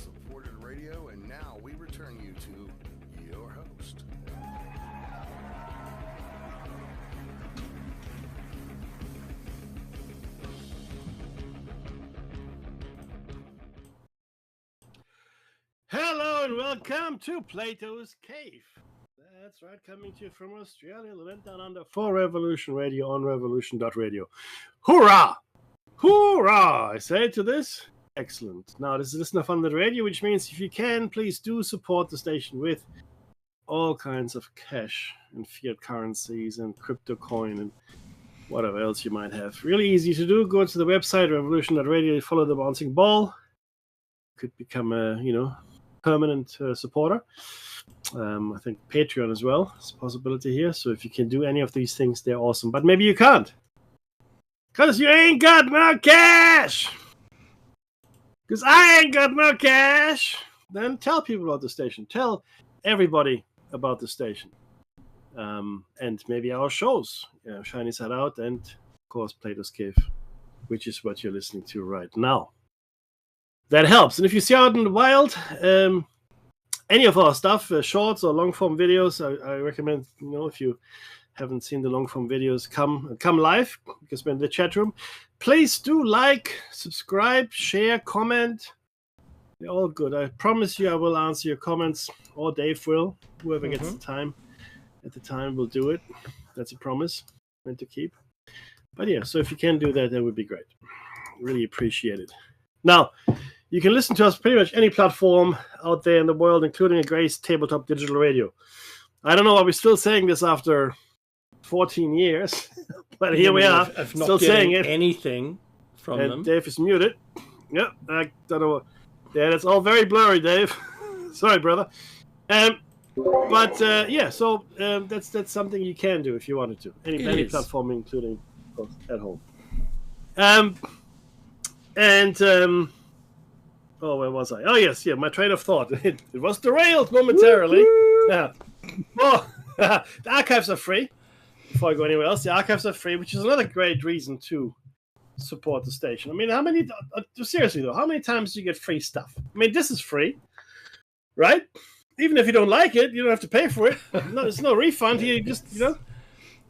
supported radio, and now we return you to your host. Hello and welcome to Platos Cave. That's right, coming to you from Australia, the land down under for Revolution Radio on revolution.radio. Hoorah! Hoorah! I say to this. Excellent. Now, this is Listener Funded Radio, which means if you can, please do support the station with all kinds of cash and fiat currencies and crypto coin and whatever else you might have. Really easy to do. Go to the website, revolution.radio, follow the bouncing ball. Could become a, permanent supporter. I think Patreon as well is a possibility here. So if you can do any of these things, they're awesome. But maybe you can't. Because you ain't got no cash. Because I ain't got no cash. Then tell people about the station. Tell everybody about the station. And maybe our shows. Shiny Side Out and, of course, Platos Cave, which is what you're listening to right now. That helps. And if you see out in the wild, any of our stuff, shorts or long-form videos, I recommend, if you haven't seen the long-form videos, come live, because we're in the chat room. Please do like, subscribe, share, comment. They're all good. I promise you I will answer your comments, or Dave will. Whoever gets the time at the time will do it. That's a promise. Meant to keep. But yeah, so if you can do that, that would be great. Really appreciate it. Now, you can listen to us pretty much any platform out there in the world, including a Grace Tabletop Digital Radio. I don't know why we're still saying this after 14 years, but here we are, still saying it. Anything from them. Dave is muted. Yep, I don't know. Yeah, that's all very blurry, Dave. Sorry, brother. So that's something you can do if you wanted to. Any platform, including at home. Where was I? Oh, yes, my train of thought. It was derailed momentarily. Yeah. Well, the archives are free. Before I go anywhere else, the archives are free, which is another great reason to support the station. I mean, seriously though, how many times do you get free stuff? I mean, this is free, right? Even if you don't like it, you don't have to pay for it. No, there's no refund here. You just,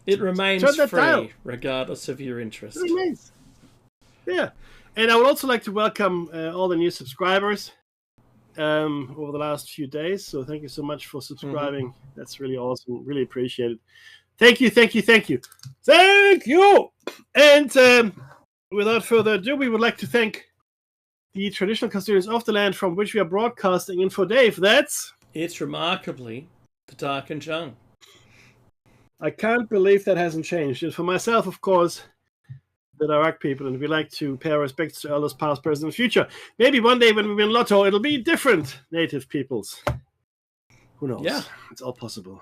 It remains free, dial. Regardless of your interest. It remains. Yeah. And I would also like to welcome all the new subscribers over the last few days. So thank you so much for subscribing. That's really awesome. Really appreciate it. Thank you, thank you, thank you. Thank you! And without further ado, we would like to thank the traditional custodians of the land from which we are broadcasting. And for Dave, it's remarkably the dark and young. I can't believe that hasn't changed. And for myself, of course, the Iraq people, and we like to pay our respects to elders past, present, and future. Maybe one day when we win Lotto, it'll be different native peoples. Who knows? Yeah. It's all possible.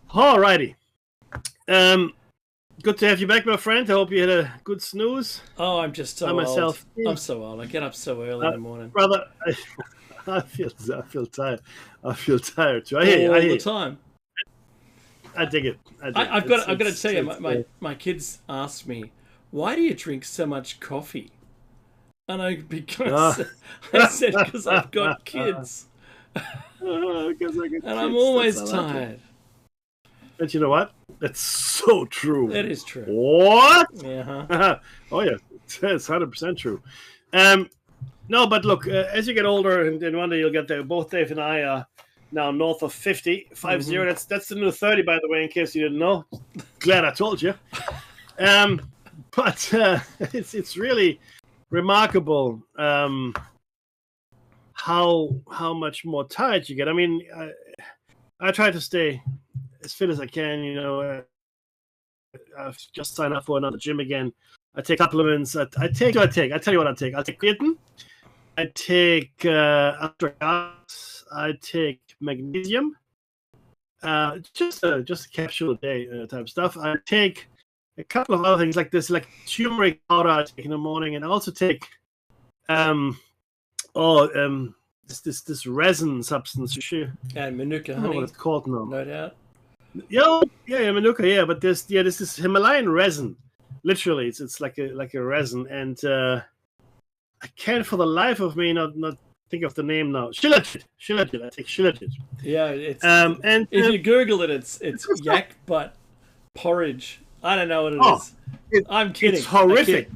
Alrighty. Good to have you back, my friend. I hope you had a good snooze. Oh, I'm just so old. I'm so old. I get up so early in the morning. Brother, I feel tired. I feel tired too. I hear all the time. I dig it. I've got to tell you, my kids asked me, why do you drink so much coffee? And I said, because I've got kids. And I'm always tired. But you know what? That's so true. That is true. What? Yeah. Oh, yeah. It's 100% true. No, but look, as you get older, and one day you'll get there, both Dave and I are now north of 50. That's the new 30, by the way, in case you didn't know. Glad I told you. But it's really remarkable how much more tired you get. I mean, I try to stay as fit as I can. I've just signed up for another gym again. I take supplements. I tell you what I take. I take creatine. I take astragalus. I take magnesium. Just a capsule a day type stuff. I take a couple of other things like this, like turmeric powder I take in the morning, and I also take this resin substance. And Manuka honey. I don't know what it's called now. No doubt. Yeah, Manuka. Yeah, but this is Himalayan resin. Literally, it's like a resin, and I can't for the life of me not think of the name now. Shilajit. I take Shilajit. Yeah, it's and if you Google it, it's yak butt porridge. I don't know what it is. I'm kidding. It's horrific.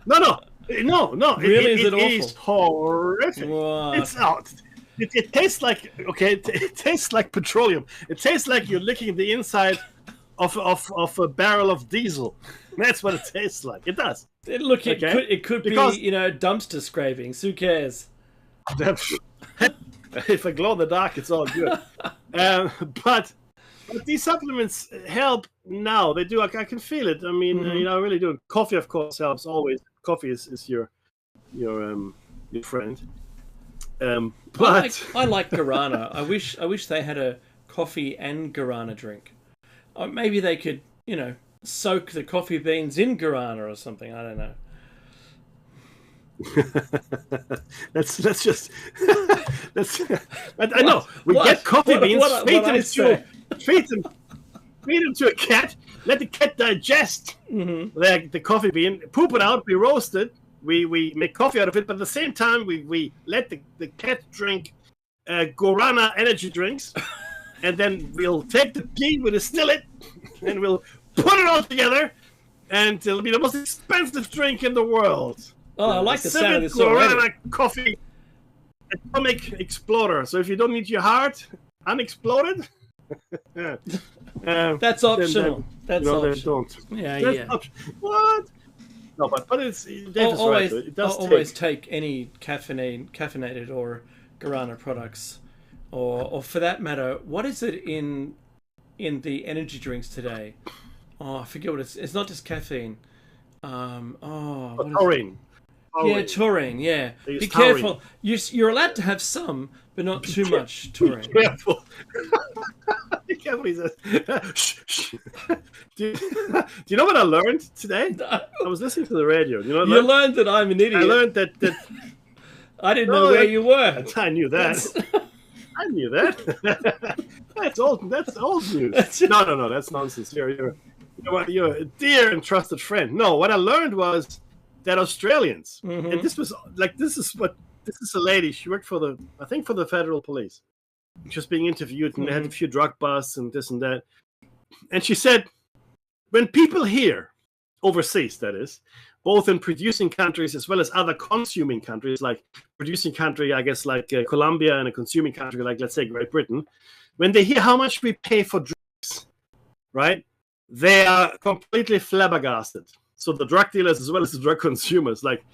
No. Really, is it awful? It is horrific. What? It's out. It tastes like It tastes like petroleum. It tastes like you're licking the inside of a barrel of diesel. That's what it tastes like. It does. Look, it could be dumpster scrapings. Who cares? If I glow in the dark, it's all good. But these supplements help now. They do. I can feel it. I mean, I really do. Coffee, of course, helps always. Coffee is your friend. But I like guarana. I wish they had a coffee and guarana drink. Or maybe they could, soak the coffee beans in guarana or something. I don't know. That's just I know we get coffee beans, feed them to a cat, let the cat digest the coffee bean, poop it out, we roast it, we make coffee out of it, but at the same time we let the cat drink guarana energy drinks, and then we'll take the pea, we'll distill it, and we'll put it all together, and it'll be the most expensive drink in the world. Oh, I like the sound of this already. already. Coffee, atomic exploder. So if you don't need your heart unexploded, that's optional. That's optional. Don't. Yeah. What? No, but it's always right. It does always take any caffeinated or guarana products, or for that matter, what is it in the energy drinks today? Oh, I forget what it's not just caffeine. Taurine. Yeah, taurine. Yeah, be taurine. Careful. You're allowed to have some, but not too much taurine. Be careful. Be careful. He says. Shh. Do you know what I learned today? I was listening to the radio. You learned that I'm an idiot. I learned that I didn't know where you were. I knew that. I knew that. That's old news. No. That's nonsense. You're a dear and trusted friend. No, what I learned was that Australians, and this is a lady. She worked for the federal police. She was being interviewed, and they had a few drug busts and this and that. And she said, when people here, overseas, that is, both in producing countries as well as other consuming countries, like producing country, I guess, like Colombia, and a consuming country like, let's say, Great Britain, when they hear how much we pay for drugs, right? They are completely flabbergasted. So the drug dealers as well as the drug consumers, like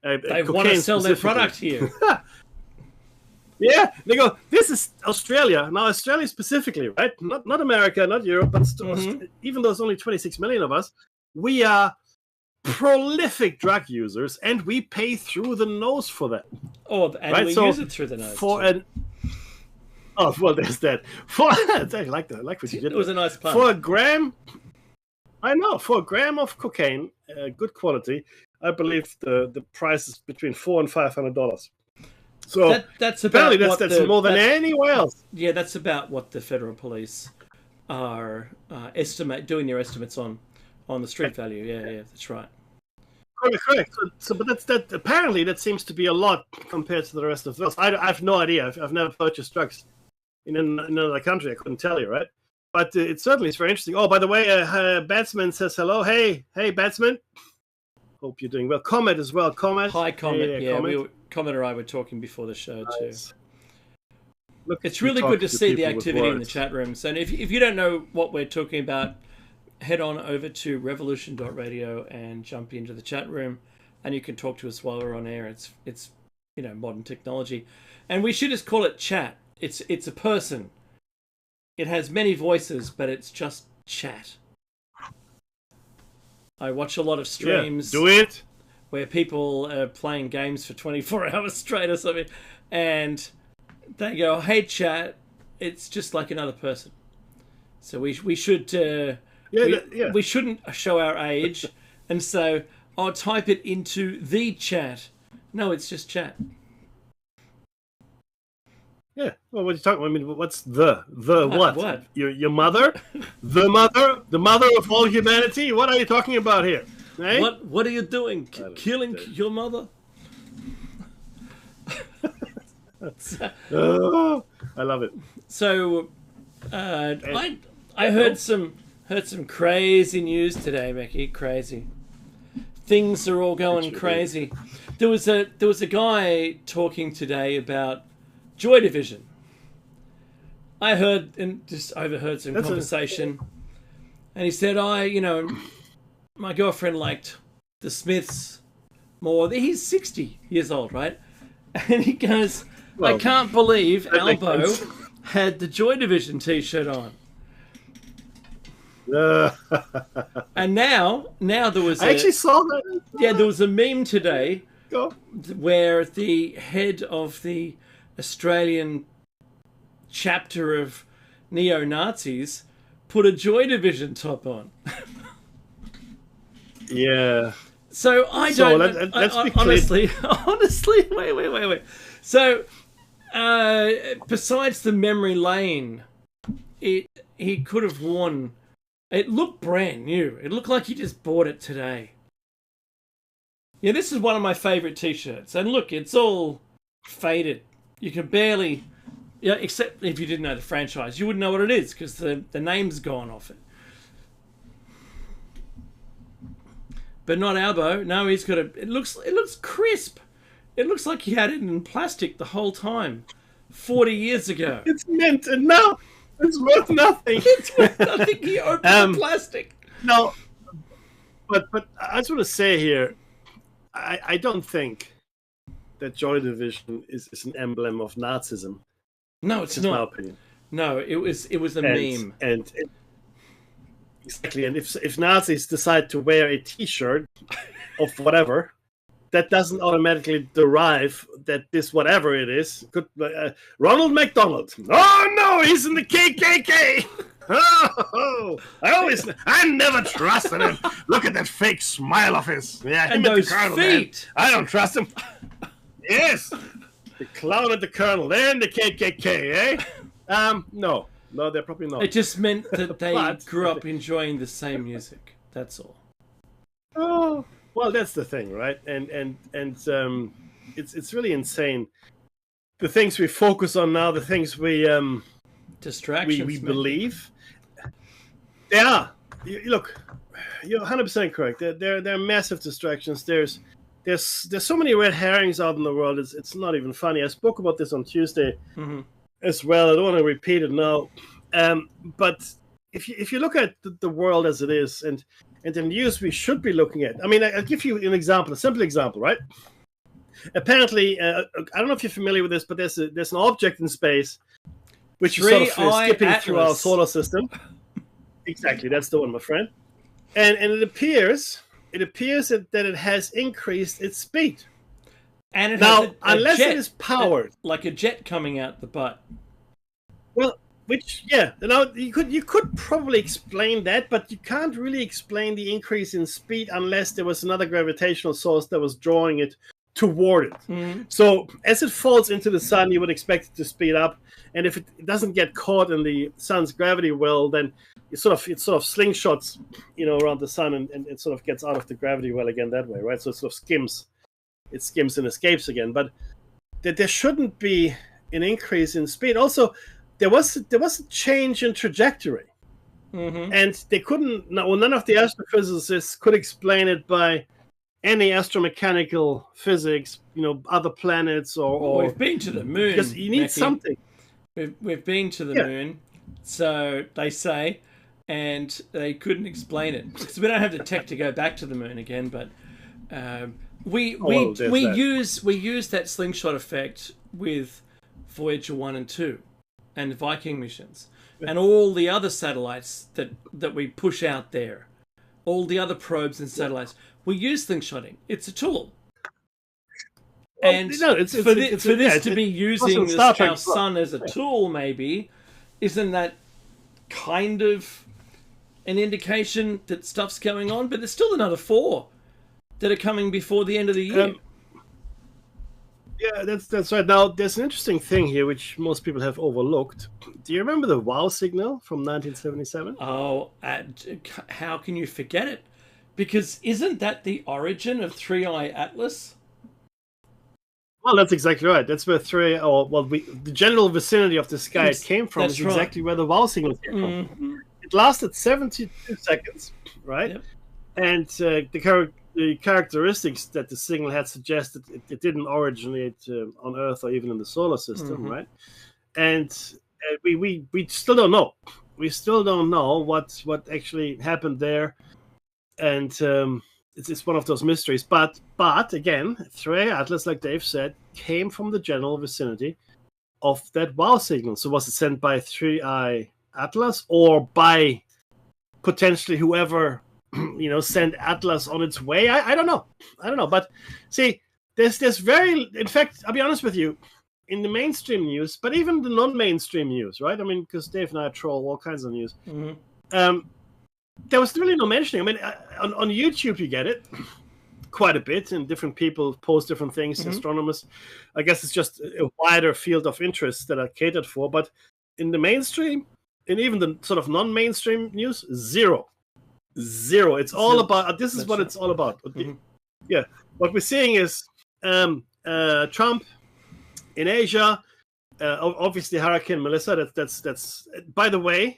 they want to sell their product here. Yeah, they go, this is Australia. Now, Australia specifically, right? Not America, not Europe, but even though there's only 26 million of us, we are prolific drug users, and we pay through the nose for that. Oh, and right? We use it through the nose. Oh, well, there's that. I like that. I like what you did. It was a nice pun. For a gram of cocaine, good quality, I believe the price is between $400 and $500. So that's about that's more than anywhere else. Yeah, that's about what the federal police are doing their estimates on the street value. Yeah, that's right. Correct. So, but that apparently that seems to be a lot compared to the rest of the world. I have no idea. I've never purchased drugs in another country. I couldn't tell you, right? But it certainly is very interesting. Oh, by the way, Batsman says hello. Hey, Batsman. Hope you're doing well. Comet as well. Comet. Hi, Comet. Yeah, Comet. Comet and I were talking before the show nice. Too. Look, it's really good to see the activity in the chat room. So if you don't know what we're talking about, head on over to revolution.radio and jump into the chat room, and you can talk to us while we're on air. It's modern technology, and we should just call it chat. It's a person. It has many voices, but it's just chat. I watch a lot of streams. Yeah, do it. Where people are playing games for 24 hours straight or something, and they go, "Hey, chat," it's just like another person. So we should we shouldn't show our age, and so I'll type it into the chat. No, it's just chat. Yeah. Well, what are you talking about? I mean, what's the what? What? Your mother? The mother of all humanity? What are you talking about here? Hey? What are you doing? Killing your mother? I love it. So, I heard some crazy news today, Mickey. Crazy. Things are all going crazy. There was a guy talking today about Joy Division. I heard and just overheard some conversation, and he said, my girlfriend liked the Smiths more. He's 60 years old, right? And he goes, well, I can't believe Albo had the Joy Division t-shirt on. And now there was I actually saw that. Yeah, there was a meme today where the head of the Australian chapter of neo-Nazis put a Joy Division top on. Yeah. So let's be honestly, wait. So, besides the memory lane, he could have worn. It looked brand new. It looked like he just bought it today. Yeah, this is one of my favorite T-shirts, and look, it's all faded. You can barely, except if you didn't know the franchise, you wouldn't know what it is because the name's gone off it. But not Albo. No, he's got a. It looks crisp. It looks like he had it in plastic the whole time, 40 years ago. It's mint, and now it's worth nothing. It's worth nothing. He opened the plastic. No, but I just want to say here, I don't think that Joy Division is an emblem of Nazism. No, it's not. My opinion. No, it was a meme. Exactly, and if Nazis decide to wear a T-shirt of whatever, that doesn't automatically derive that this whatever it is could Ronald McDonald. Oh no, he's in the KKK. Oh, I never trusted him. Look at that fake smile of his. Yeah, him and those the Colonel, feet. Man. I don't trust him. Yes, the clown at the Colonel. They're in the KKK, eh? No, they're probably not. It just meant that they grew up enjoying the same music. That's all. Oh, well, that's the thing, right? And it's really insane. The things we focus on now, the things we distractions we believe. Yeah, look, you're 100% correct. They're massive distractions. There's so many red herrings out in the world. It's not even funny. I spoke about this on Tuesday as well. I don't want to repeat it now. But if you look at the world as it is, and the news we should be looking at. I mean, I'll give you an example, a simple example, right? Apparently, I don't know if you're familiar with this, but there's an object in space which is sort of skipping through our solar system. Exactly, that's the one, my friend. And it appears that it has increased its speed. And it now, has unless jet, it is powered, like a jet coming out the butt. Well, now you could probably explain that, but you can't really explain the increase in speed unless there was another gravitational source that was drawing it toward it. Mm-hmm. So as it falls into the sun, you would expect it to speed up, and if it doesn't get caught in the sun's gravity well, then it sort of slingshots, around the sun, and it sort of gets out of the gravity well again that way, right? So it sort of skims and escapes again. But there shouldn't be an increase in speed. Also, there was a change in trajectory, and they couldn't. None of the astrophysicists could explain it by any astromechanical physics. Other planets or we've been to the moon because you need something. We've been to the moon, so they say, and they couldn't explain it because we don't have the tech to go back to the moon again. But we use that slingshot effect with Voyager 1 and 2. And Viking missions, and all the other satellites that we push out there, all the other probes and satellites, we use slingshotting. It's a tool, and for this to be using our sun as a tool, maybe, isn't that kind of an indication that stuff's going on? But there's still another 4 that are coming before the end of the year. Yeah, that's right. Now, there's an interesting thing here which most people have overlooked. Do you remember the WOW signal from 1977? Oh, how can you forget it? Because isn't that the origin of Three-Eye Atlas? Well, that's exactly right. That's where the general vicinity of the sky it came from is exactly where the wow signal came from. It lasted 72 seconds, right? Yep. And the characteristics that the signal had suggested it didn't originate on Earth or even in the solar system, right? And we still don't know. We still don't know what actually happened there, and it's one of those mysteries. But again, Three-Eye Atlas, like Dave said, came from the general vicinity of that wow signal. So was it sent by Three-Eye Atlas or by potentially whoever sent Atlas on its way? I don't know. But see, there's in fact, I'll be honest with you, in the mainstream news, but even the non-mainstream news, right? I mean, because Dave and I troll all kinds of news. There was really no mentioning. I mean, on YouTube you get it quite a bit, and different people post different things. Astronomers, I guess it's just a wider field of interest that are catered for. But in the mainstream, and even the sort of non-mainstream news, zero. It's all about. This is what it's all about. Yeah, what we're seeing is Trump in Asia. Obviously, Hurricane Melissa. That's. By the way,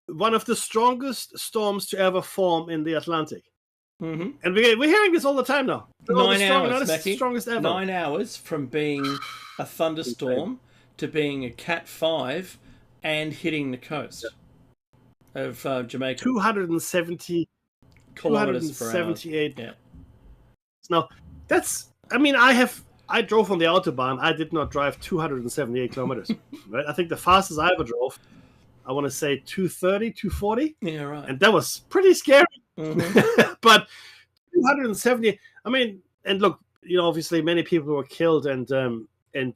one of the strongest storms to ever form in the Atlantic. And we're hearing this all the time now. 9 hours, Mackie. Strongest ever. 9 hours from being a thunderstorm to being a Cat 5 and hitting the coast of Jamaica. 270 kilometers per hour. 278. Yeah. Now, that's... I mean, I drove on the Autobahn. I did not drive 278 kilometers. Right? I think the fastest I ever drove, I want to say 230, 240. Yeah, right. And that was pretty scary. But 270, I mean, and look, obviously many people were killed, and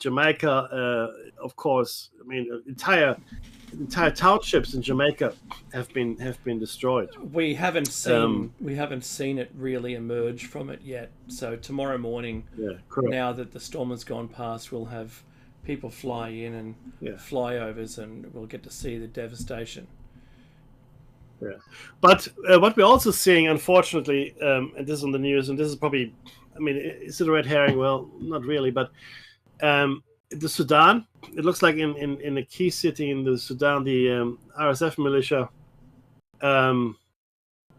Jamaica, of course, I mean, entire townships in Jamaica have been destroyed. We haven't seen it really emerge from it yet. So tomorrow morning, now that the storm has gone past, we'll have people fly in and flyovers, and we'll get to see the devastation. Yeah, but what we're also seeing, unfortunately, and this is on the news, and this is probably, I mean, is it a red herring? Well, not really, but the Sudan, it looks like in a key city in the Sudan, the RSF militia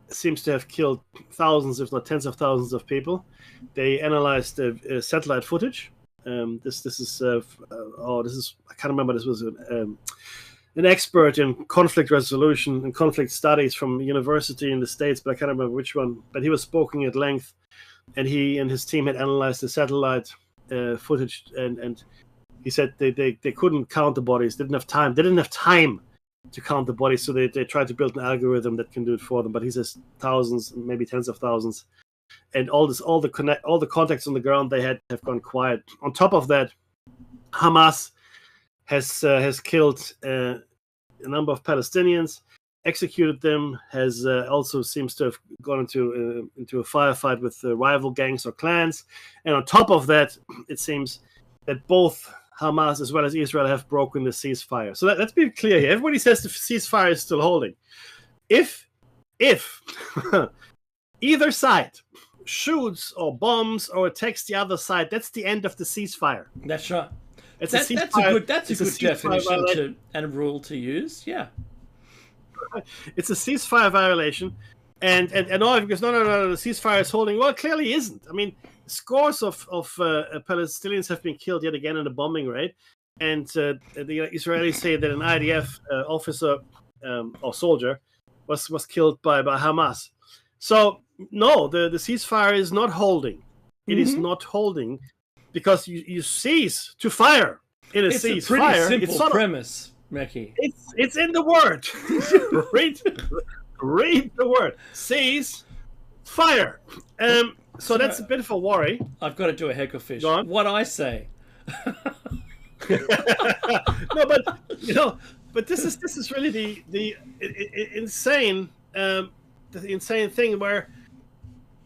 seems to have killed thousands, if not tens of thousands of people. They analyzed satellite footage. This is I can't remember. This was an expert in conflict resolution and conflict studies from a university in the States, but I can't remember which one. But he was speaking at length, and he and his team had analyzed the satellite footage, and he said they couldn't count the bodies. They didn't have time. They didn't have time to count the bodies, so they tried to build an algorithm that can do it for them. But he says thousands, maybe tens of thousands, and all the contacts on the ground they have gone quiet. On top of that, Hamas has killed a number of Palestinians, executed them, has also seems to have gone into a firefight with rival gangs or clans. And on top of that, it seems that both Hamas as well as Israel have broken the ceasefire. So let's be clear here. Everybody says the ceasefire is still holding. If either side shoots or bombs or attacks the other side, that's the end of the ceasefire. That's right. That's a good definition and a rule to use. Yeah, it's a ceasefire violation, and all because no, the ceasefire is holding. Well, it clearly isn't. I mean, scores of Palestinians have been killed yet again in a bombing raid, and the Israelis say that an IDF officer or soldier was killed by Hamas. So no, the ceasefire is not holding. It is not holding. Because you cease to fire in a ceasefire. It's a pretty simple premise, Mackie. It's in the word. read the word. Cease fire. So that's a bit of a worry. I've got to do a hecklefish. What I say. No, but this is really the insane thing where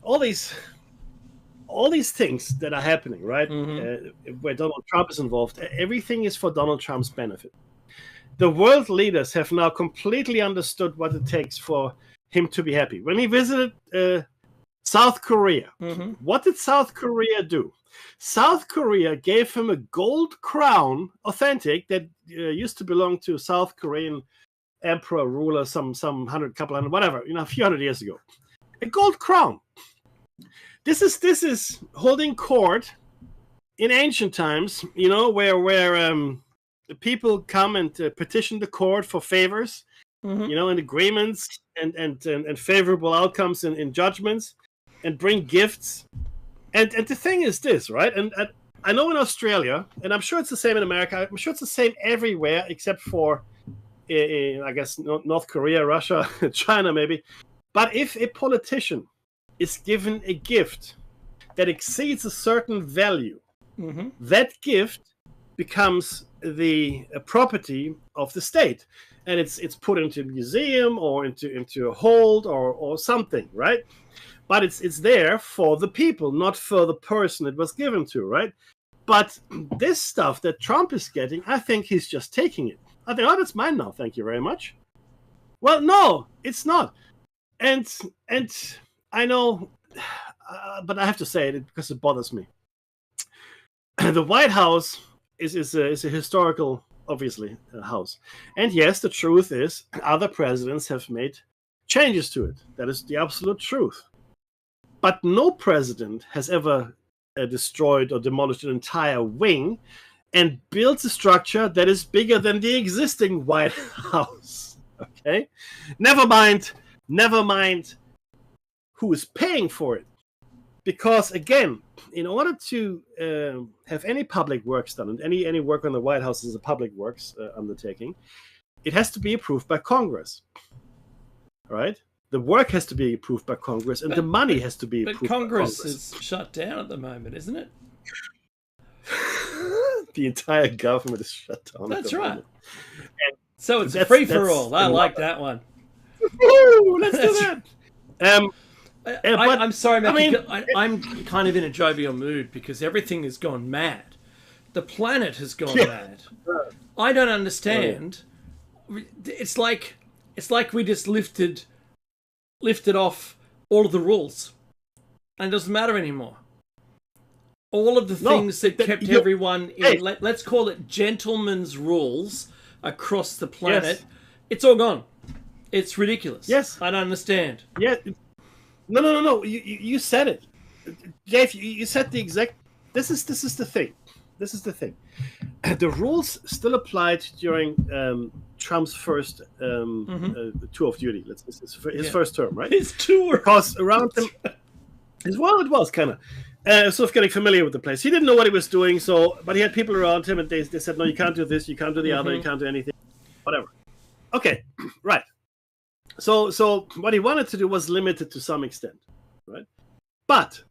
all these things that are happening, right? Where Donald Trump is involved, everything is for Donald Trump's benefit. The world leaders have now completely understood what it takes for him to be happy. When he visited South Korea, what did South Korea do? South Korea gave him a gold crown, authentic, that used to belong to South Korean emperor, ruler, some couple hundred, whatever, a few hundred years ago. A gold crown. This is holding court in ancient times, where people come and petition the court for favors, and agreements and favorable outcomes in judgments, and bring gifts. And the thing is this, right? And I know in Australia, and I'm sure it's the same in America, I'm sure it's the same everywhere except for, I guess, North Korea, Russia, China maybe. But if a politician is given a gift that exceeds a certain value, that gift becomes the property of the state. And it's put into a museum or into a hold or something, right? But it's there for the people, not for the person it was given to, right? But this stuff that Trump is getting, I think he's just taking it. I think, that's mine now, thank you very much. Well, no, it's not. And I know, but I have to say it because it bothers me. The White House is a historical, obviously, house. And yes, the truth is, other presidents have made changes to it. That is the absolute truth. But no president has ever destroyed or demolished an entire wing and built a structure that is bigger than the existing White House. Okay? Never mind who is paying for it. Because, again, in order to have any public works done, and any work on the White House is a public works undertaking, it has to be approved by Congress. All right? The work has to be approved by Congress, and the money has to be approved by Congress. But Congress is shut down at the moment, isn't it? The entire government is shut down. That's right. So it's a free-for-all. I like that one. Woo, let's do that. I'm sorry, Matthew. I'm kind of in a jovial mood because everything has gone mad. The planet has gone mad. I don't understand. It's like we just lifted off all of the rules, and it doesn't matter anymore. All of the things that kept everyone in, let's call it gentlemen's rules across the planet, it's all gone. It's ridiculous. Yes, I don't understand. Yeah. No. You said it, Dave. You said the exact. This is the thing. The rules still applied during Trump's first tour of duty. His first term, right? His tour. Because around him, it was kind of sort of getting familiar with the place. He didn't know what he was doing, but he had people around him, and they said, "No, you can't do this. You can't do the other. You can't do anything. Whatever." Okay, right. So what he wanted to do was limited to some extent, right? But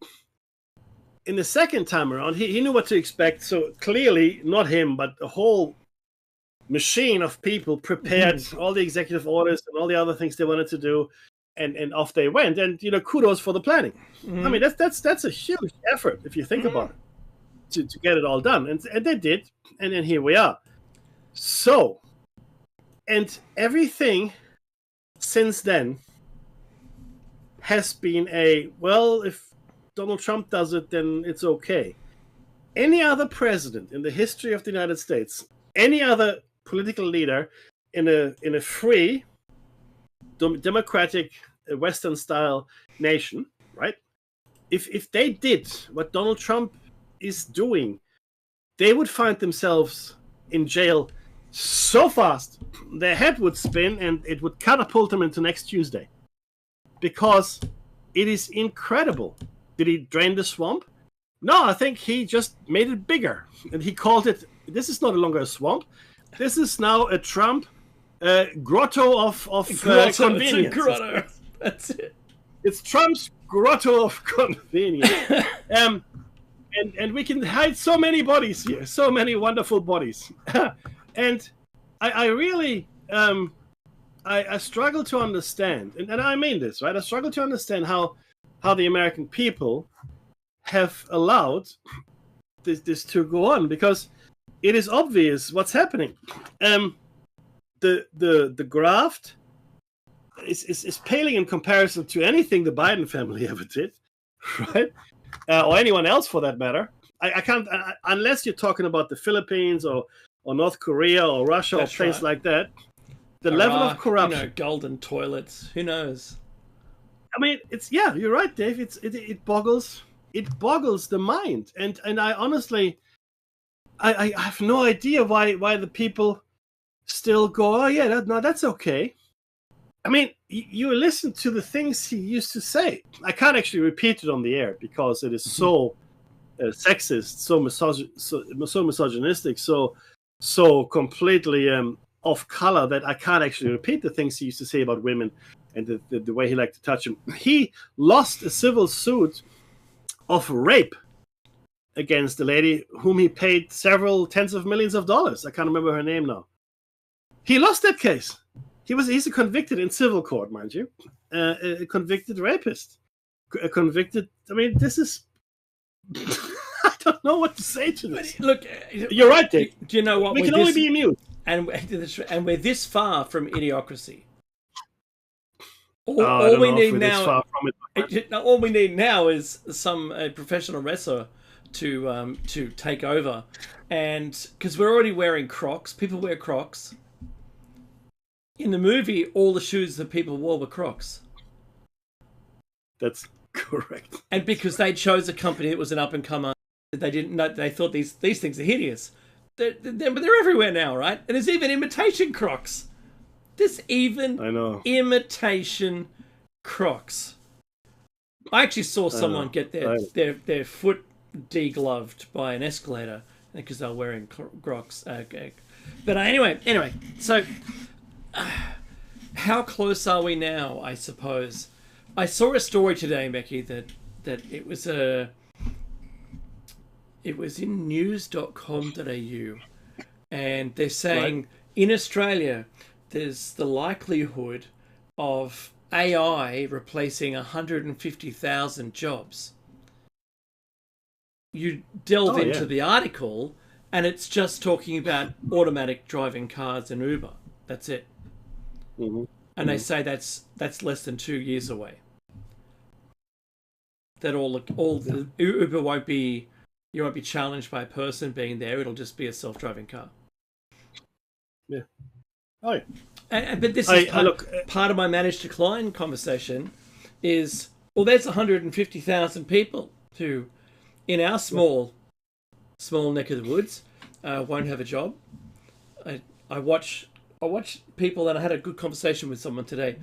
in the second time around, he knew what to expect. So clearly, not him, but the whole machine of people prepared all the executive orders and all the other things they wanted to do, and off they went. And kudos for the planning. I mean, that's a huge effort if you think about it to get it all done, and they did, and then here we are. So, and everything since then has been if Donald Trump does it, then it's okay. Any other president in the history of the United States, any other political leader in a free, democratic, Western-style nation, right? If they did what Donald Trump is doing, they would find themselves in jail so fast, their head would spin and it would catapult them into next Tuesday. Because it is incredible. Did he drain the swamp? No, I think he just made it bigger. And he called it, this is no longer a swamp. This is now a Trump grotto of convenience. It's a grotto. That's it. It's Trump's grotto of convenience. And we can hide so many bodies here. So many wonderful bodies. And I really, I struggle to understand, and I mean this, right? I struggle to understand how the American people have allowed this to go on, because it is obvious what's happening. The graft is paling in comparison to anything the Biden family ever did, right? Or anyone else for that matter. I can't unless you're talking about the Philippines or North Korea or Russia or places like that. The level of corruption, golden toilets. Who knows? I mean, you're right, Dave. It boggles the mind, and I honestly, I have no idea why the people still go, oh yeah, that's okay. I mean, you listen to the things he used to say. I can't actually repeat it on the air because it is so sexist, so misogynistic, so completely off color that I can't actually repeat the things he used to say about women and the way he liked to touch them. He lost a civil suit of rape against a lady whom he paid several tens of millions of dollars. I can't remember her name now. He lost that case. He's a convicted in civil court, mind you, a convicted rapist, a convicted. I mean, this is. I don't know what to say to this. Look, you're right, Dave. Do you know what? We can only be amused, and we're this far from idiocracy. All we need now is some professional wrestler to take over, and because we're already wearing Crocs, people wear Crocs. In the movie, all the shoes that people wore were Crocs. That's correct. And because they chose a company that was an up-and-comer, they didn't know, they thought these things are hideous. They're everywhere now, right? And there's even imitation Crocs. There's even imitation Crocs. I actually saw someone get their foot degloved by an escalator because they were wearing Crocs. But anyway, so... how close are we now, I suppose? I saw a story today, Becky, that it was in news.com.au, and they're saying in Australia there's the likelihood of AI replacing 150,000 jobs. You delve into the article and it's just talking about automatic driving cars and Uber. That's it. Mm-hmm. And they say that's less than 2 years away. That the Uber won't be, you won't be challenged by a person being there. It'll just be a self-driving car. Yeah. Oh. Yeah. But this is part of my managed decline conversation. Is there's 150,000 people who, in our small neck of the woods, won't have a job. I watch people, and I had a good conversation with someone today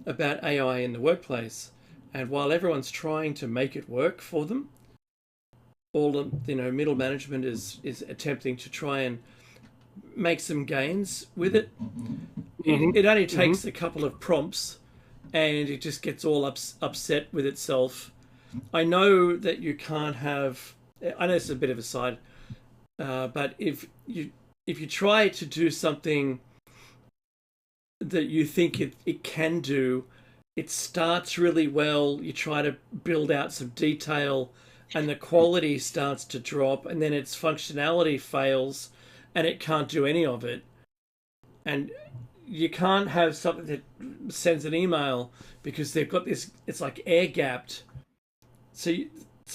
about AI in the workplace. And while everyone's trying to make it work for them, all the middle management is attempting to try and make some gains with it. Mm-hmm. It only takes a couple of prompts, and it just gets all upset with itself. I know that you can't have. I know it's a bit of a side, but if you try to do something that you think it can do, it starts really well, you try to build out some detail, and the quality starts to drop, and then its functionality fails, and it can't do any of it. And you can't have something that sends an email because they've got this, it's like air-gapped. So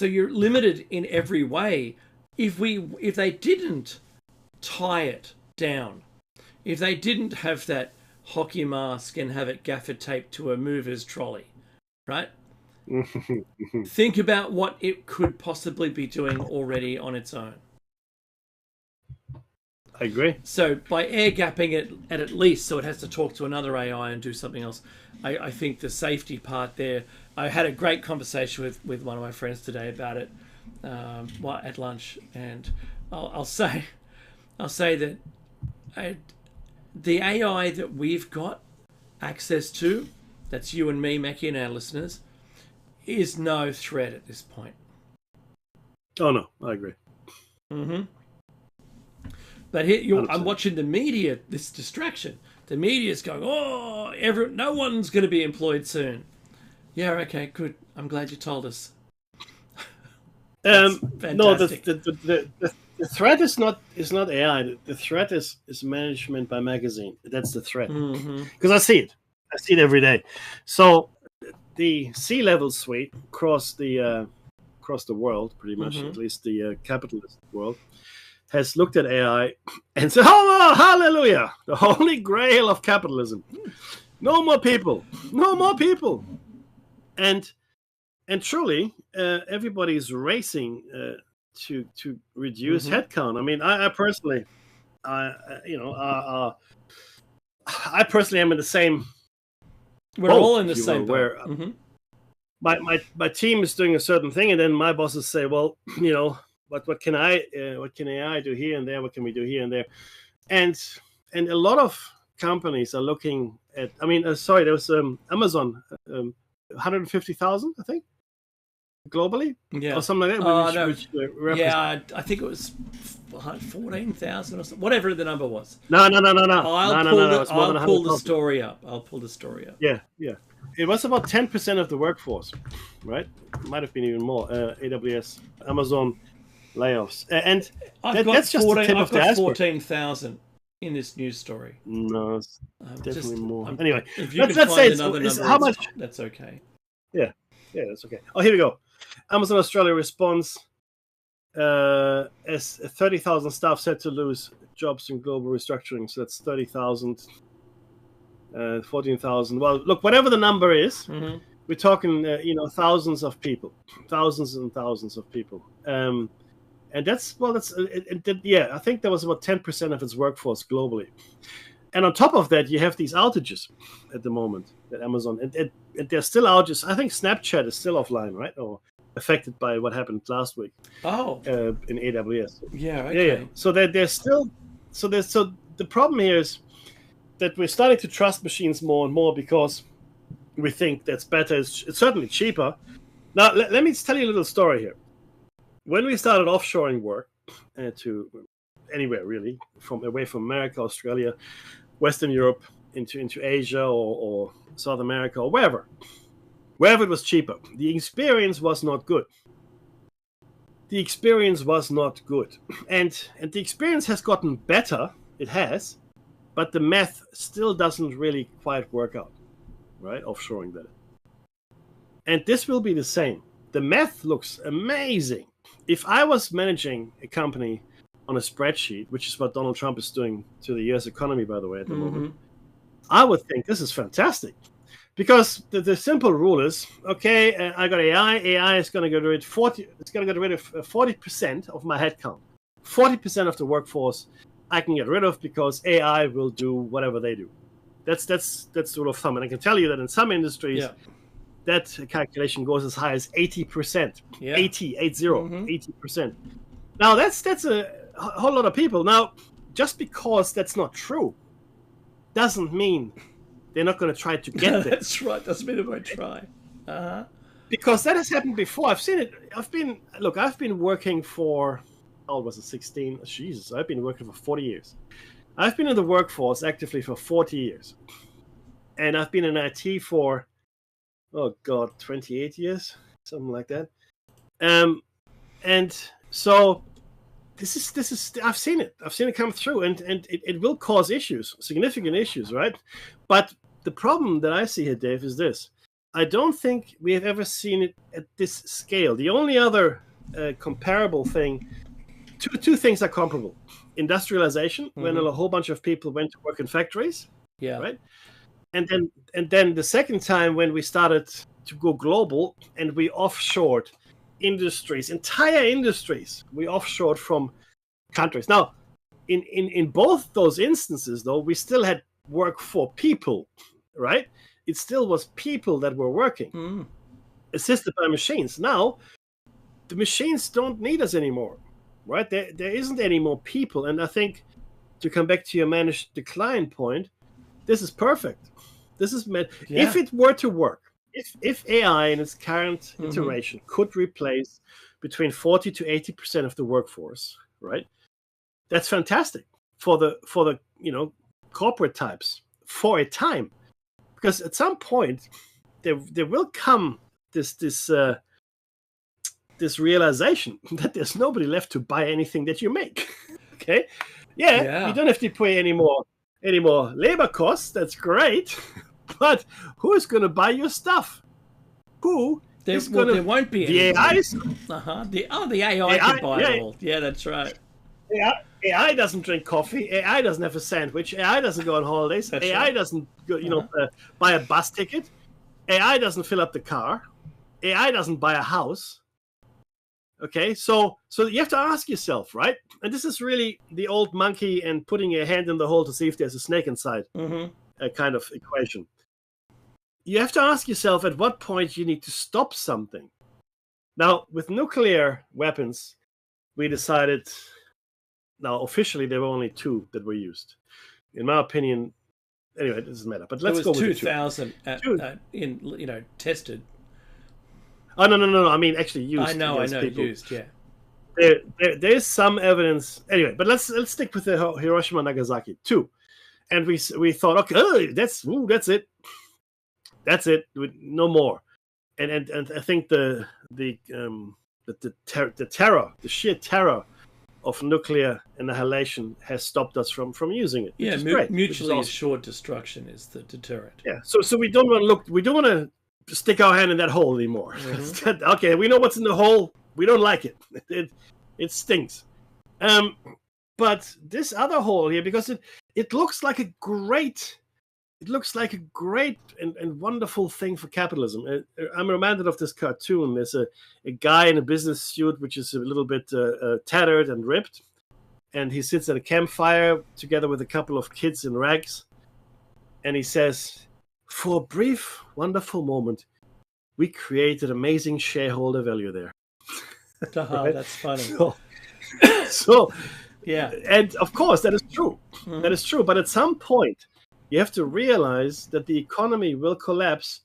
you're limited in every way. If they didn't tie it down, if they didn't have that hockey mask and have it gaffer taped to a mover's trolley, right? Think about what it could possibly be doing already on its own. I agree. So by air gapping it at least, so it has to talk to another AI and do something else, I think the safety part there. I had a great conversation with one of my friends today about it at lunch, and I'll say that the AI that we've got access to, that's you and me, Mackie, and our listeners, is no threat at this point. Oh no, I agree. Mm-hmm. But here, I'm watching the media, this distraction. The media's going, no one's going to be employed soon. Yeah, okay, good. I'm glad you told us. No, the threat is not AI. The threat is management by magazine. That's the threat. Because I see it. I see it every day. So the C-level suite across the world, pretty much, at least the capitalist world, has looked at AI and said, "Oh, hallelujah! The holy grail of capitalism. No more people. No more people." And truly, everybody's racing to reduce headcount. I mean, I personally, I personally am in the same. We're all in the same boat. Where my team is doing a certain thing, and then my bosses say, "Well, what can AI do here and there? What can we do here and there?" And a lot of companies are looking at. I mean, there was Amazon, 150,000, I think, globally, or something like that. I think it was 14,000 or something. Whatever the number was. No. I'll pull the story up. Yeah. It was about 10% of the workforce, right? Might have been even more. AWS, Amazon layoffs, and that's just the tip of the iceberg. 14,000 in this news story. No, it's definitely more. Anyway, if you let's say it's how much. That's okay. Yeah, that's okay. Oh, here we go. Amazon Australia responds as 30,000 staff set to lose jobs in global restructuring. So that's 30,000, 14,000. Well, look, whatever the number is, we're talking, thousands of people, thousands and thousands of people. And I think that was about 10% of its workforce globally. And on top of that, you have these outages at the moment at Amazon. And there's still outages. I think Snapchat is still offline, right? Or affected by what happened last week. Oh. In AWS. Yeah, okay. Yeah. So there's still... So the problem here is that we're starting to trust machines more and more because we think that's better. It's certainly cheaper. Now, let me tell you a little story here. When we started offshoring work to anywhere really, away from America, Australia, Western Europe, into Asia or South America or wherever it was cheaper, the experience was not good. And the experience has gotten better. It has, but the math still doesn't really quite work out, right? Offshoring that. And this will be the same. The math looks amazing. If I was managing a company on a spreadsheet, which is what Donald Trump is doing to the U.S. economy, by the way, at the moment, I would think this is fantastic. Because the simple rule is, okay, I got AI. AI is going to get rid of 40% of my headcount. 40% of the workforce I can get rid of because AI will do whatever they do. That's the rule of thumb. And I can tell you that in some industries, that calculation goes as high as 80%. 80%. Now that's a whole lot of people. Now, just because that's not true, doesn't mean they're not going to try to get there. That's right. Doesn't mean they won't try. Because that has happened before. I've seen it. I've been working for, how old was it, 16? Jesus, I've been working for 40 years. I've been in the workforce actively for 40 years. And I've been in IT for, 28 years, something like that. And so this is I've seen it come through, and it will cause issues, significant issues, right? But the problem that I see here, Dave, is this: I don't think we have ever seen it at this scale. The only other comparable thing, two things are comparable: industrialization, when a whole bunch of people went to work in factories, right? And then the second time when we started to go global and we offshored industries, entire industries, we offshored from countries. Now, in both those instances, though, we still had work for people, right? It still was people that were working, assisted by machines. Now, the machines don't need us anymore, right? There isn't any more people. And I think, to come back to your managed decline point, this is perfect. This is meant, if it were to work, if AI in its current iteration could replace between 40 to 80% of the workforce, right? That's fantastic for the corporate types for a time, because at some point there will come this realization that there's nobody left to buy anything that you make. Okay, you don't have to pay any more labor costs. That's great. But who is going to buy your stuff? Who is going to? There won't be the any. AIs. The AI can buy it all. Yeah, that's right. AI doesn't drink coffee. AI doesn't have a sandwich. AI doesn't go on holidays. That's AI right. doesn't go, buy a bus ticket. AI doesn't fill up the car. AI doesn't buy a house. Okay, so you have to ask yourself, right? And this is really the old monkey and putting your hand in the hole to see if there's a snake inside kind of equation. You have to ask yourself at what point you need to stop something. Now, with nuclear weapons, we decided. Now, officially, there were only 2 that were used. In my opinion, anyway, it doesn't matter. But let's go with 2,000 tested. Oh no! I mean, actually used. I know, people. Used. Yeah. There's some evidence. Anyway, but let's stick with the Hiroshima and Nagasaki 2, and we thought, okay, that's it, no more, and I think the terror, the sheer terror of nuclear annihilation has stopped us from using it. Yeah, mutually assured destruction is the deterrent. Yeah, so we don't want to we don't want to stick our hand in that hole anymore. Okay, we know what's in the hole. We don't like it. It stinks. But this other hole here, because it looks like a great and wonderful thing for capitalism. I'm reminded of this cartoon. There's a guy in a business suit, which is a little bit tattered and ripped, and he sits at a campfire together with a couple of kids in rags, and he says, "For a brief, wonderful moment, we created amazing shareholder value there." Right? That's funny. So, yeah, and of course that is true. That is true. But at some point, you have to realize that the economy will collapse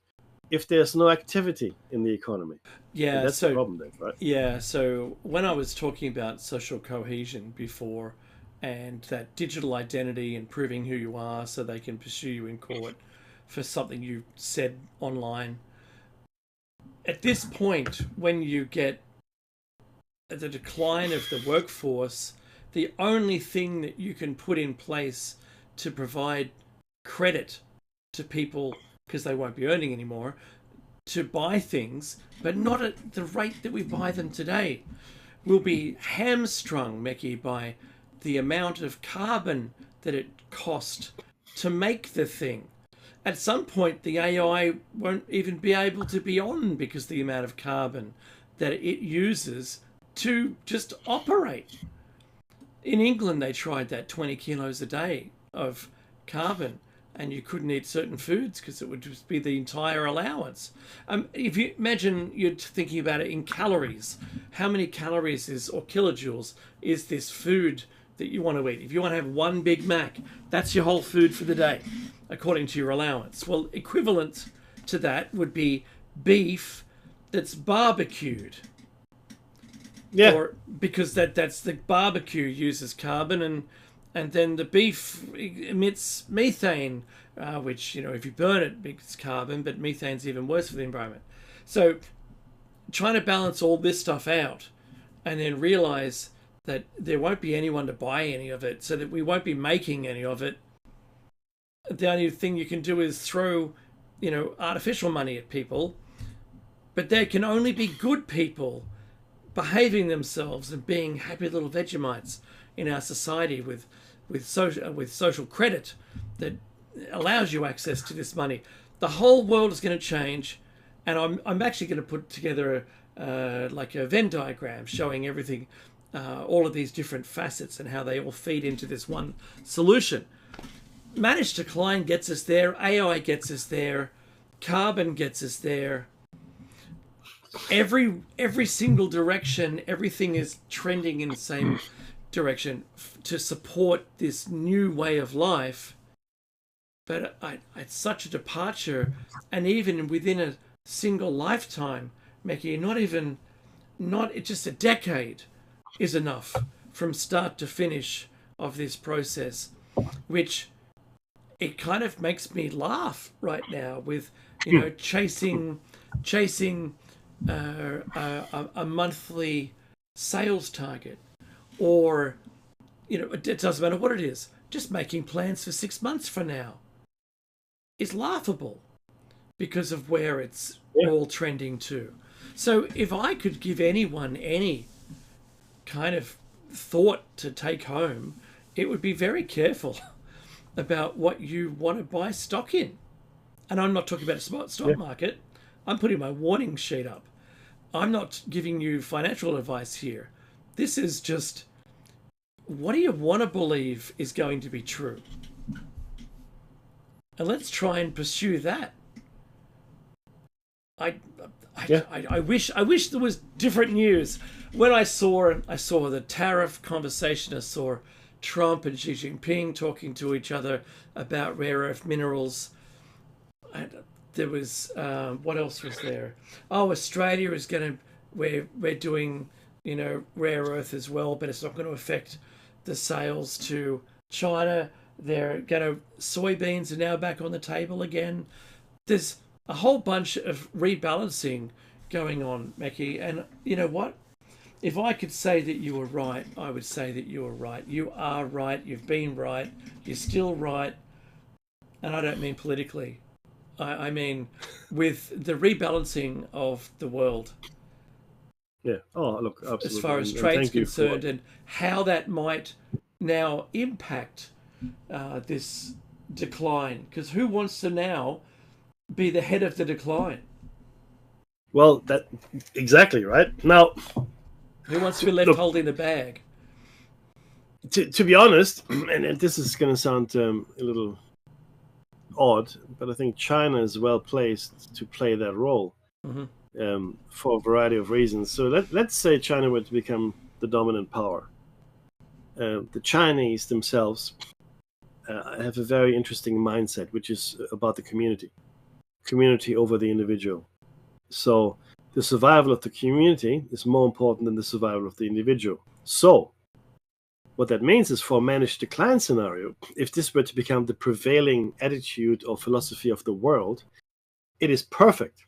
if there's no activity in the economy. Yeah, and that's the problem then, right? Yeah, so when I was talking about social cohesion before and that digital identity and proving who you are so they can pursue you in court for something you said online, at this point, when you get the decline of the workforce, the only thing that you can put in place to provide credit to people, because they won't be earning anymore, to buy things, but not at the rate that we buy them today, will be hamstrung, Meki, by the amount of carbon that it cost to make the thing. At some point, the AI won't even be able to be on because of the amount of carbon that it uses to just operate. In England, they tried that 20 kilos a day of carbon, and you couldn't eat certain foods because it would just be the entire allowance. If you imagine you're thinking about it in calories, how many calories or kilojoules is this food that you want to eat? If you want to have one Big Mac, that's your whole food for the day, according to your allowance. Well, equivalent to that would be beef that's barbecued. Yeah. Or because that's the barbecue uses carbon, and then the beef emits methane, which, if you burn it, it's carbon, but methane's even worse for the environment. So trying to balance all this stuff out and then realize that there won't be anyone to buy any of it, so that we won't be making any of it. The only thing you can do is throw, artificial money at people, but there can only be good people behaving themselves and being happy little Vegemites in our society with social credit that allows you access to this money. The whole world is going to change, and I'm actually going to put together like a Venn diagram showing everything, all of these different facets and how they all feed into this one solution. Managed decline gets us there. AI gets us there. Carbon gets us there. Every single direction, everything is trending in the same direction to support this new way of life. But it's such a departure, and even within a single lifetime, Meki, not just a decade is enough from start to finish of this process, which it kind of makes me laugh right now with, chasing a monthly sales target, or it doesn't matter what it is, just making plans for 6 months from now. is laughable because of where it's Yeah. all trending to. So if I could give anyone any kind of thought to take home, it would be very careful about what you want to buy stock in. And I'm not talking about a stock market. I'm putting my warning sheet up. I'm not giving you financial advice here. This is just, what do you want to believe is going to be true? And let's try and pursue that. I wish there was different news. When I saw the tariff conversation, I saw Trump and Xi Jinping talking to each other about rare earth minerals. There was what else was there? Oh, Australia is going to we're doing rare earth as well, but it's not going to affect the sales to China. They're going to soybeans are now back on the table again. There's a whole bunch of rebalancing going on, Mackie. And you know what? If I could say that you were right, I would say that you were right. You are right. You've been right. You're still right. And I don't mean politically. I mean with the rebalancing of the world. Yeah. Oh, look, absolutely. As far as trade's concerned, and how that might now impact this decline. Because who wants to now be the head of the decline? Well, that exactly right. Now, who wants to be left holding the bag? To be honest, and this is going to sound a little odd, but I think China is well placed to play that role for a variety of reasons. So let's say China were to become the dominant power. The Chinese themselves have a very interesting mindset, which is about the community over the individual. So the survival of the community is more important than the survival of the individual. So what that means is, for a managed decline scenario, if this were to become the prevailing attitude or philosophy of the world, it is perfect.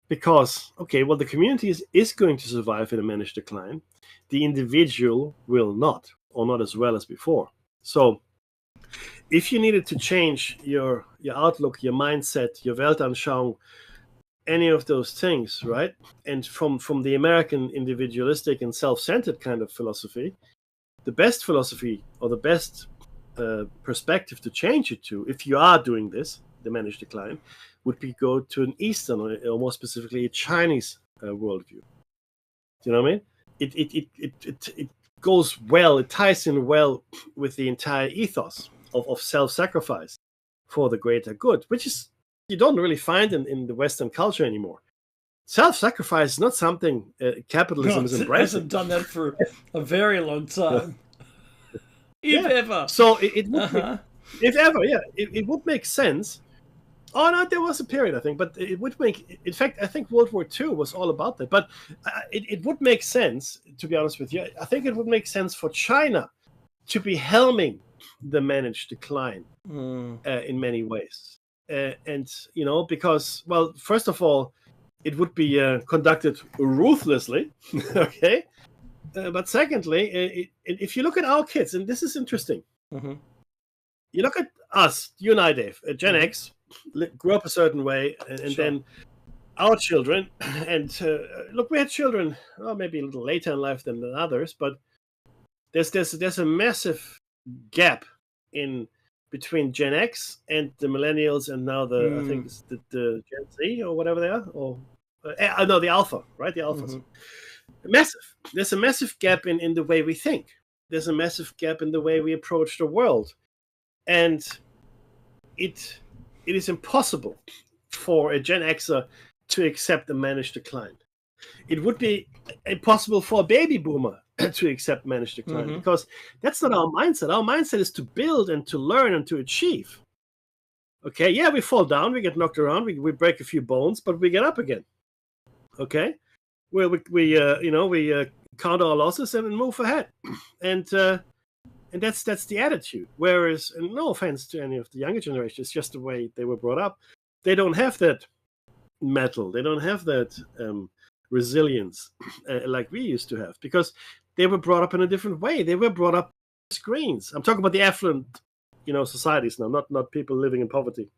Because, the community is going to survive in a managed decline. The individual will not, or not as well as before. So if you needed to change your outlook, your mindset, your Weltanschauung, any of those things, right? And from the American individualistic and self-centered kind of philosophy, the best philosophy or the best perspective to change it to, if you are doing this, the managed decline, would be go to an Eastern or more specifically a Chinese worldview. Do you know what I mean? It goes well, it ties in well with the entire ethos of self-sacrifice for the greater good, which is you don't really find in the Western culture anymore. Self-sacrifice is not something capitalism is embracing. It hasn't done that for a very long time. If ever. So it would if ever, it would make sense. Oh no, there was a period, I think, but it would make. In fact, I think World War II was all about that. But it would make sense, to be honest with you. I think it would make sense for China to be helming the managed decline in many ways, and because, well, first of all, it would be conducted ruthlessly, okay. But secondly, if you look at our kids, and this is interesting, you look at us, you and I, Dave, Gen X. Grew up a certain way, and then our children, and look, we had children maybe a little later in life than others, but there's a massive gap in between Gen X and the millennials, and now I think it's the Gen Z or whatever they are, or no, the Alpha, right? The Alphas. Massive. There's a massive gap in the way we think. There's a massive gap in the way we approach the world, and it is impossible for a Gen Xer to accept a managed decline. It would be impossible for a baby boomer to accept managed decline, because that's not our mindset. Our mindset is to build and to learn and to achieve. Okay, yeah, we fall down, we get knocked around, we break a few bones, but we get up again. Okay, we count our losses and move ahead, and that's the attitude. Whereas, and no offense to any of the younger generation, it's just the way they were brought up. They don't have that mettle. They don't have that resilience like we used to have, because they were brought up in a different way. They were brought up with screens. I'm talking about the affluent, societies now, not people living in poverty.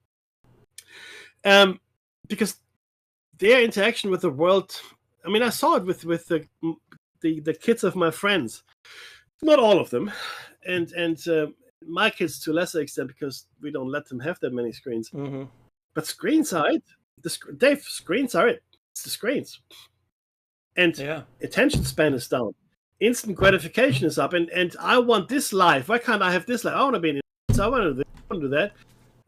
Because their interaction with the world. I mean, I saw it with the kids of my friends. Not all of them, and my kids to a lesser extent because we don't let them have that many screens. Mm-hmm. But screens are it. Dave, screens are it. It's the screens. And attention span is down. Instant gratification is up. And I want this life. Why can't I have this life? I want to be in it. I want to do this. I want to do that.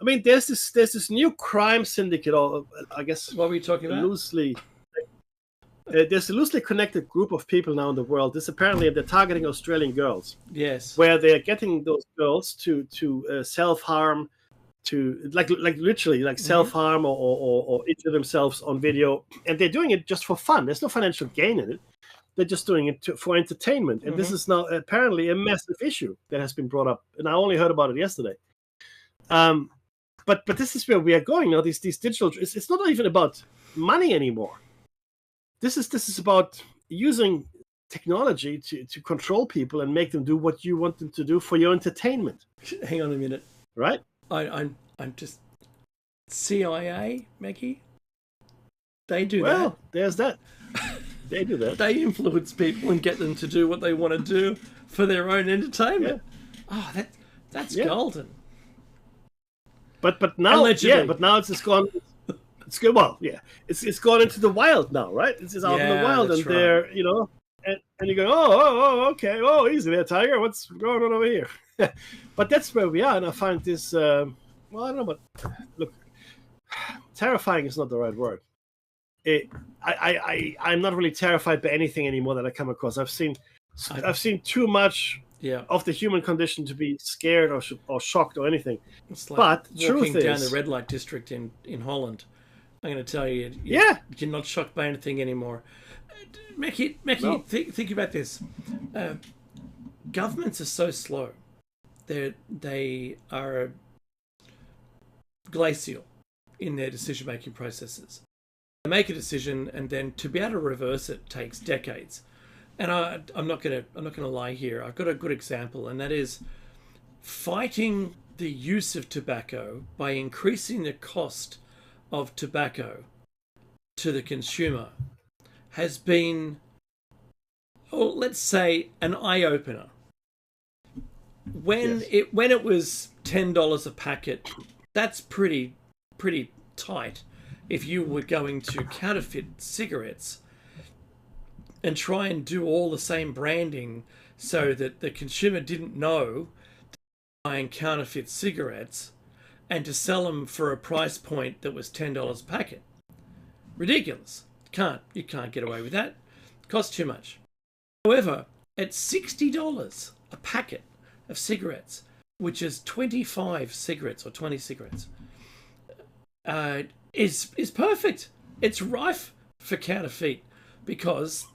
I mean, there's this new crime syndicate, or I guess. What were you talking about? Loosely. There's a loosely connected group of people now in the world. This apparently they're targeting Australian girls. Yes. Where they're getting those girls to self-harm, to like literally like self-harm or injure themselves on video, and they're doing it just for fun. There's no financial gain in it. They're just doing it for entertainment, and this is now apparently a massive issue that has been brought up. And I only heard about it yesterday. But this is where we are going now. These digital. It's not even about money anymore. This is about using technology to control people and make them do what you want them to do for your entertainment. Hang on a minute. Right? I'm just CIA, Maggie. They do that. Well, there's that. They do that. They influence people and get them to do what they want to do for their own entertainment. Yeah. Oh, that's golden. But now, allegedly. But now it's just gone. It's good. Well, yeah, it's gone into the wild now, right? It's out in the wild, and they're and you go, okay, easy there, Tiger. What's going on over here? But that's where we are, and I find this. Well, I don't know, but look, terrifying is not the right word. I'm not really terrified by anything anymore that I come across. I've seen too much of the human condition to be scared or shocked or anything. It's like but walking truth down is, the red light district in Holland. I'm going to tell you, you're not shocked by anything anymore. Mackie, no. think about this. Governments are so slow. They are glacial in their decision-making processes. They make a decision, and then to be able to reverse it takes decades. And I'm not gonna lie here. I've got a good example, and that is fighting the use of tobacco by increasing the cost of tobacco to the consumer has been, let's say, an eye-opener. When it was $10 a packet, that's pretty tight. If you were going to counterfeit cigarettes and try and do all the same branding so that the consumer didn't know to buy and counterfeit cigarettes and to sell them for a price point that was $10 a packet. Ridiculous. You can't get away with that. It costs too much. However, at $60 a packet of cigarettes, which is 25 cigarettes or 20 cigarettes, is perfect. It's rife for counterfeit because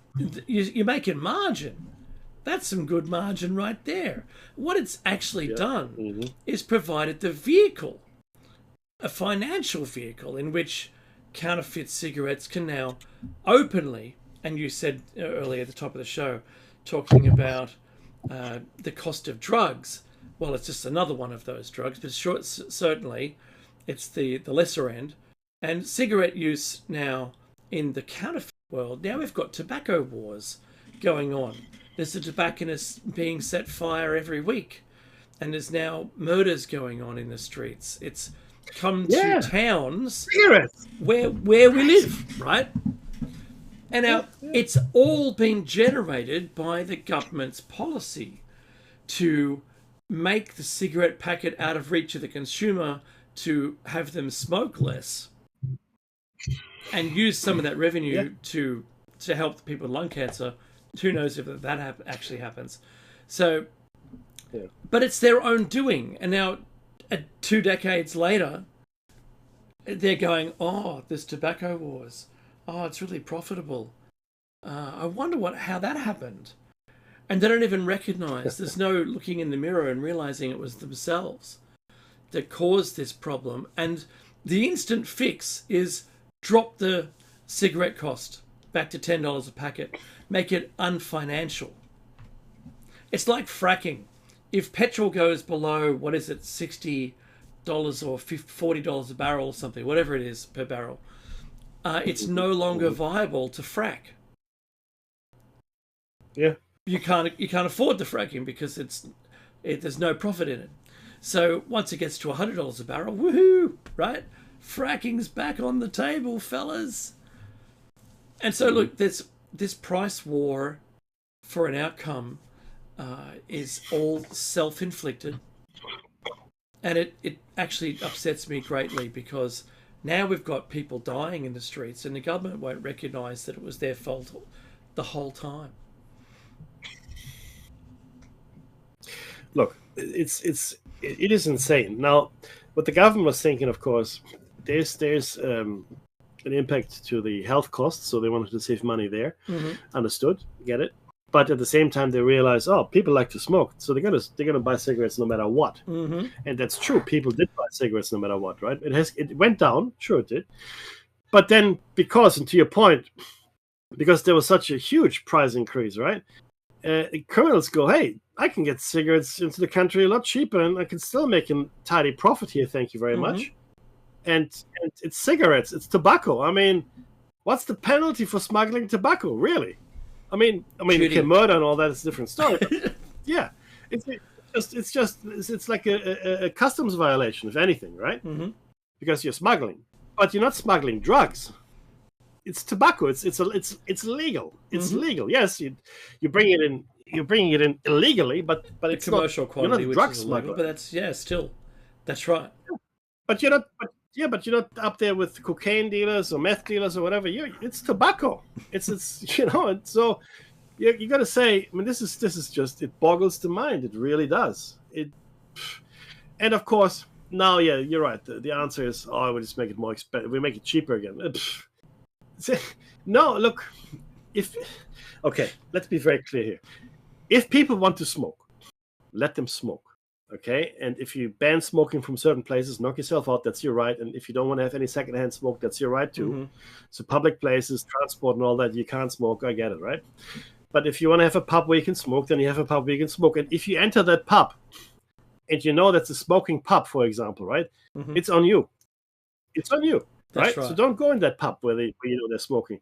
you're making margin. That's some good margin right there. What it's actually done is provided the vehicle, a financial vehicle in which counterfeit cigarettes can now openly, and you said earlier at the top of the show, talking about the cost of drugs. Well, it's just another one of those drugs, but certainly it's the lesser end. And cigarette use now in the counterfeit world, now we've got tobacco wars going on. There's a tobacconist being set fire every week. And there's now murders going on in the streets. It's come to towns where we live, right? And now it's all been generated by the government's policy to make the cigarette packet out of reach of the consumer, to have them smoke less, and use some of that revenue to help the people with lung cancer. Who knows if that actually happens? So, but it's their own doing. And now, 2 decades later, they're going, there's tobacco wars. It's really profitable. I wonder how that happened. And they don't even recognize, there's no looking in the mirror and realizing it was themselves that caused this problem. And the instant fix is drop the cigarette cost back to $10 a packet, make it unfinancial. It's like fracking. If petrol goes below, 60 or $40 a barrel or something, whatever it is per barrel, it's no longer viable to frack. Yeah. You can't afford the fracking because there's no profit in it. So once it gets to $100 a barrel, woohoo, right? Fracking's back on the table, fellas. And so look, this price war for an outcome is all self-inflicted, and it actually upsets me greatly because now we've got people dying in the streets, and the government won't recognise that it was their fault the whole time. Look, it is insane. Now, what the government was thinking, of course, there's an impact to the health costs, so they wanted to save money there. Understood, get it. But at the same time, they realize, people like to smoke, so they're gonna buy cigarettes no matter what. And that's true. People did buy cigarettes no matter what, right? It went down, sure it did. But then, and to your point, because there was such a huge price increase, right? Criminals go, hey, I can get cigarettes into the country a lot cheaper, and I can still make a tidy profit here. Thank you very much. And it's cigarettes, it's tobacco. I mean, what's the penalty for smuggling tobacco, really? I mean, okay, murder and all that is a different story. But yeah, it's like a customs violation, if anything, right? Because you're smuggling, but you're not smuggling drugs. It's tobacco. It's legal. It's legal. Yes, you bring it in. You're bringing it in illegally, but it's commercial not, quantity, you're not which drug is illegal. But that's right. But you're not. But you're not up there with cocaine dealers or meth dealers or whatever. It's tobacco. It's And so you got to say. I mean, this is just, it boggles the mind. It really does. And of course, now, yeah, you're right. The answer is, we just make it more expensive. We make it cheaper again. No, look. Let's be very clear here. If people want to smoke, let them smoke. Okay, and if you ban smoking from certain places, knock yourself out. That's your right. And if you don't want to have any secondhand smoke, that's your right too. So public places, transport, and all that, you can't smoke. I get it, right? But if you want to have a pub where you can smoke, then you have a pub where you can smoke. And if you enter that pub, and you know that's a smoking pub, for example, right? It's on you. It's on you, right? So don't go in that pub where they're smoking.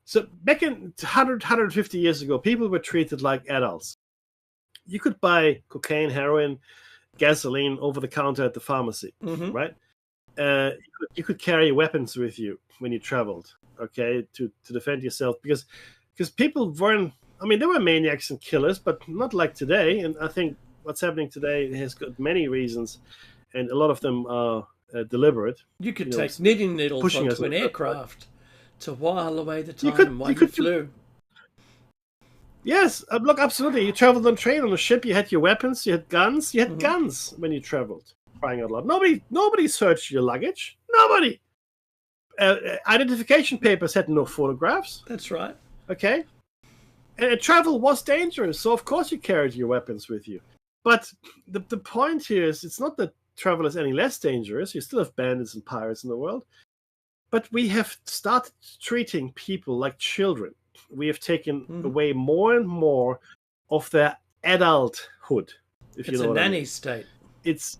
So back in 150 years ago, people were treated like adults. You could buy cocaine, heroin, gasoline over the counter at the pharmacy, right? You could carry weapons with you when you traveled, okay, to defend yourself, because people weren't. I mean, there were maniacs and killers, but not like today. And I think what's happening today has got many reasons, and a lot of them are deliberate. You could take knitting needles onto an aircraft to while away the time while you flew. Yes, look, absolutely. You traveled on train, on a ship. You had your weapons. You had guns. You had guns when you traveled. Crying out loud! Nobody searched your luggage. Nobody. Identification papers had no photographs. That's right. Okay. And travel was dangerous, so of course you carried your weapons with you. But the point here is, it's not that travel is any less dangerous. You still have bandits and pirates in the world, but we have started treating people like children. We have taken away more and more of their adulthood. If you know what I mean. It's a nanny state. It's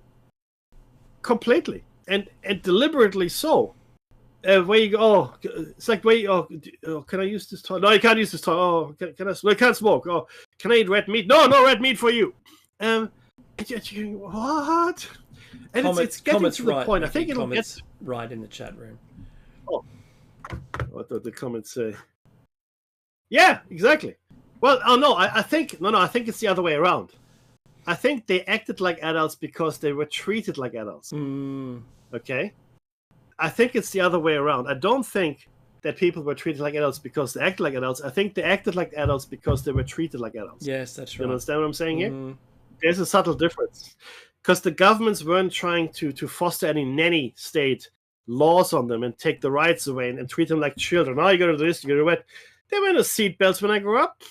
completely and deliberately so. Where you go? It's like can I use this toy? No, you can't use this toy. Can I? I can't smoke. Can I eat red meat? No red meat for you. What? And it's getting to the point. I think it'll get right in the chat room. What did the comments say? Yeah, exactly. Well, I think it's the other way around. I think they acted like adults because they were treated like adults. Okay? I think it's the other way around. I don't think that people were treated like adults because they acted like adults. I think they acted like adults because they were treated like adults. Yes, that's right. You understand what I'm saying here? There's a subtle difference. Because the governments weren't trying to foster any nanny state laws on them and take the rights away and treat them like children. You got to do this, you got to do that. There were no seatbelts when I grew up.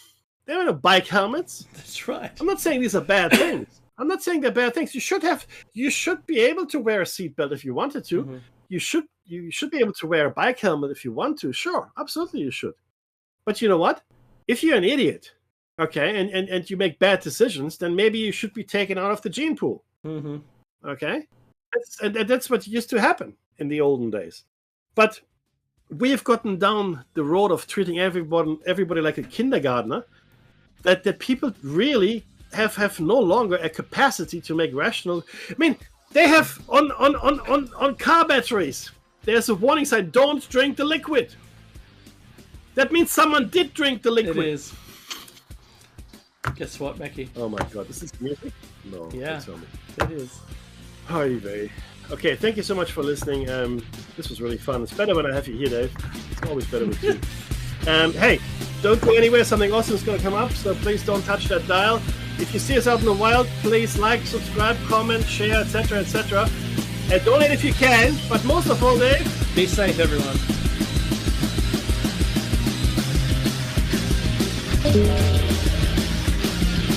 There were no bike helmets. That's right. I'm not saying these are bad things. I'm not saying they're bad things. You should be able to wear a seatbelt if you wanted to. You should be able to wear a bike helmet if you want to. Sure, absolutely you should. But you know what? If you're an idiot, okay, and you make bad decisions, then maybe you should be taken out of the gene pool. Okay? And that's what used to happen in the olden days. But we have gotten down the road of treating everybody like a kindergartner, that people really have no longer a capacity to make rational. I mean, they have on car batteries, there's a warning sign: don't drink the liquid. That means someone did drink the liquid. It is. Guess what, Mackie? Oh my god, this is music? No, yeah, don't tell me. it is. Hi, Vey. Okay, thank you so much for listening. This was really fun. It's better when I have you here, Dave. It's always better with you. Hey, don't go anywhere. Something awesome is going to come up, so please don't touch that dial. If you see us out in the wild, please like, subscribe, comment, share, etc., etc. And donate if you can, but most of all, Dave, be safe, everyone.